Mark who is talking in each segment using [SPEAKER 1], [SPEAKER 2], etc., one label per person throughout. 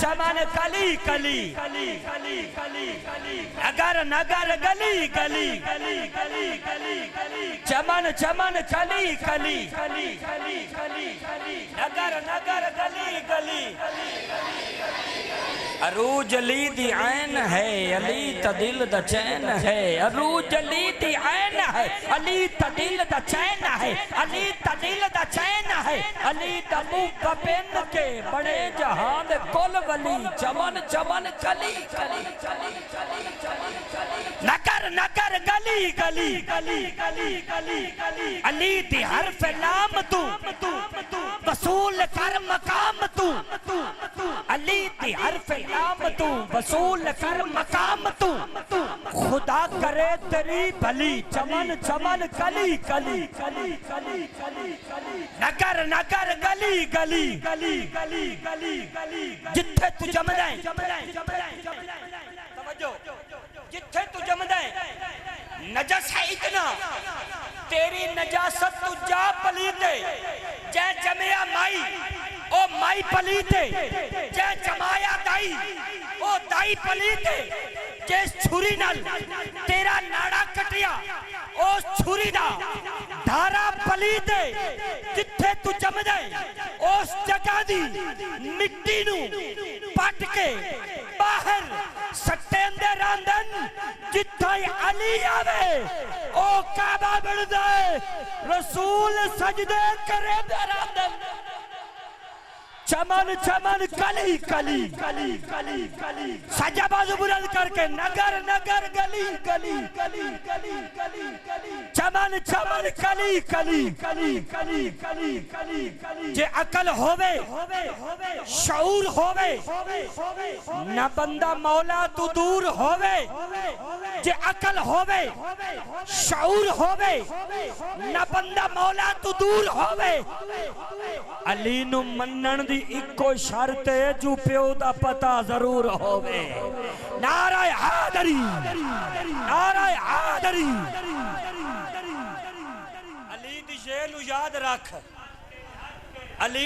[SPEAKER 1] चमन कली कली नगर नगर गली गली चमन चमन कली कली नगर नगर गली गली अरूज अली दी ऐन है अली तदिल द चैन है अरूज अली दी ऐन है अली तदिल द चैन है अली तदिल द चैन है अली तबू कपेन के बड़े जहां में कुल वली चमन चमन कली कली नगर नगर गली गली अली दी हरफ लाम तू वसूल कर मकाम तू अली दी हरफ लाम तू वसूल कर मकाम तू खुदा करे तेरी भली चमन चमन कली कली नगर नगर गली गली जिथे तू जमदा है तवज्जो जिथे तू जमदा है नजस है इतना तेरी नजासत तू जा पलीते जै जमया माई ओ माई पलीते जै जमाया दाई ओ दाई पलीते जिस छुरी नाल तेरा नाड़ा कटिया उस छुरी दा धारा पलीते जिथे तू जमदा है उस जगह दी मिट्टी नू पट के बाहर सट्टे दे रांदन जिथे अली आवे ओ काबा बनदा है रसूल सजदे करे दे रांदन चमन चमन कली कली सजा बाजू बुलंद करके नगर नगर गली गली चमन चमन कली जे अकल होवे शऊर होवे न बंदा मौला तू दूर होवे जे अकल होवे शऊर होवे न बंदा मौला तू दूर होवे अली नु मन्नण दी इको शर्त है जो प्यो दा पता जरूर होवे नारा हैदरी अली दी जेनु याद रख अली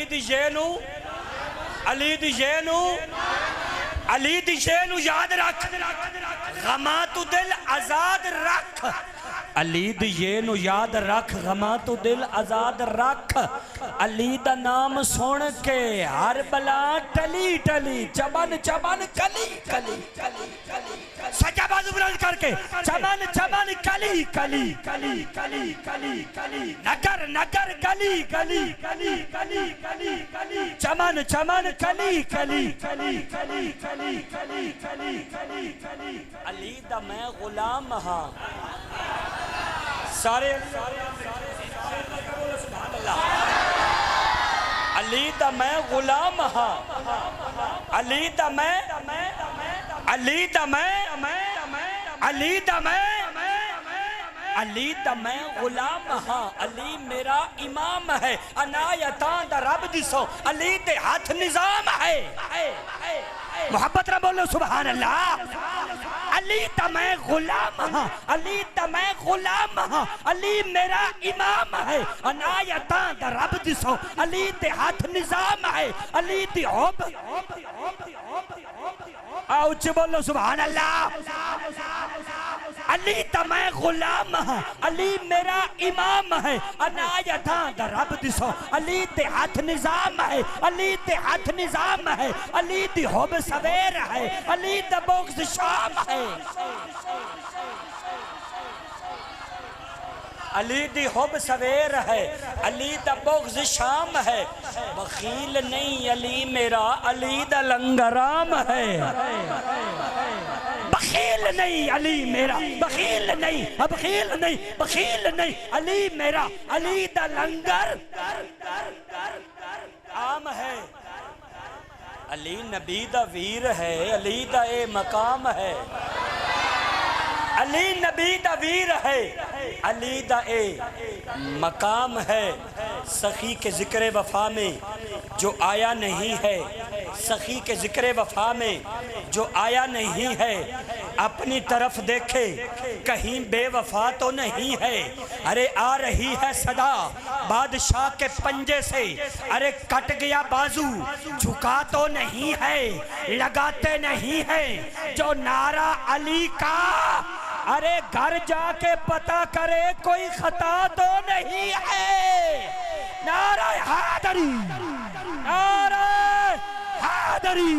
[SPEAKER 1] दी जेनु याद रख गमा तू दिल आजाद रख अली दी जेनु याद रख गमा तू दिल आजाद रख अली दा नाम सुन के हर बला टली टली चमन चमन कली कली सजा बाजू बुलंद करके चमन चमन कली नगर नगर गली गली चमन चमन कली अली दा मैं गुलाम हाँ सारे अली दा मैं गुलाम हाँ अली दा मैं गुलाम हाँ अली मेरा इमाम है अनायतां दा रब दिसो अली दे हाथ निजाम है मोहब्बत ना बोलो सुभान अल्लाह अली दा मैं गुलाम हाँ अली दा मैं गुलाम हाँ अली मेरा इमाम है अनायतां दा रब दिसो अली दे हाथ निजाम है अली दी हुब आओ च बोलो सुभान अल्लाह अली दा मैं गुलाम हाँ अली मेरा इमाम है अनायतां दा रब दिसो अली दे हाथ निजाम है अली दे हाथ निजाम है अली दी हुब सवेर है अली दा बोक्स शाम है अली दी हुब सवेर है अली दा बोक्स शाम है बखील नहीं अली मेरा अली दा लंगराम है बखील नहीं अली मेरा बखील नहीं अली मेरा अली दा लंगर आम है अली नबी दा वीर है अली दा ए मकाम है अली नबी दा वीर है अली दा ए मकाम है सखी के जिक्र वफा में जो आया नहीं है सखी के जिक्र वफा में जो आया नहीं है अपनी तरफ देखे कहीं बेवफा तो नहीं है। अरे आ रही है सदा बादशाह के पंजे से, अरे कट गया बाजू झुका तो नहीं है, लगाते नहीं है जो नारा अली का। अरे घर जाके पता करे कोई खता तो नहीं है। नारा हैदरी, नारा हैदरी।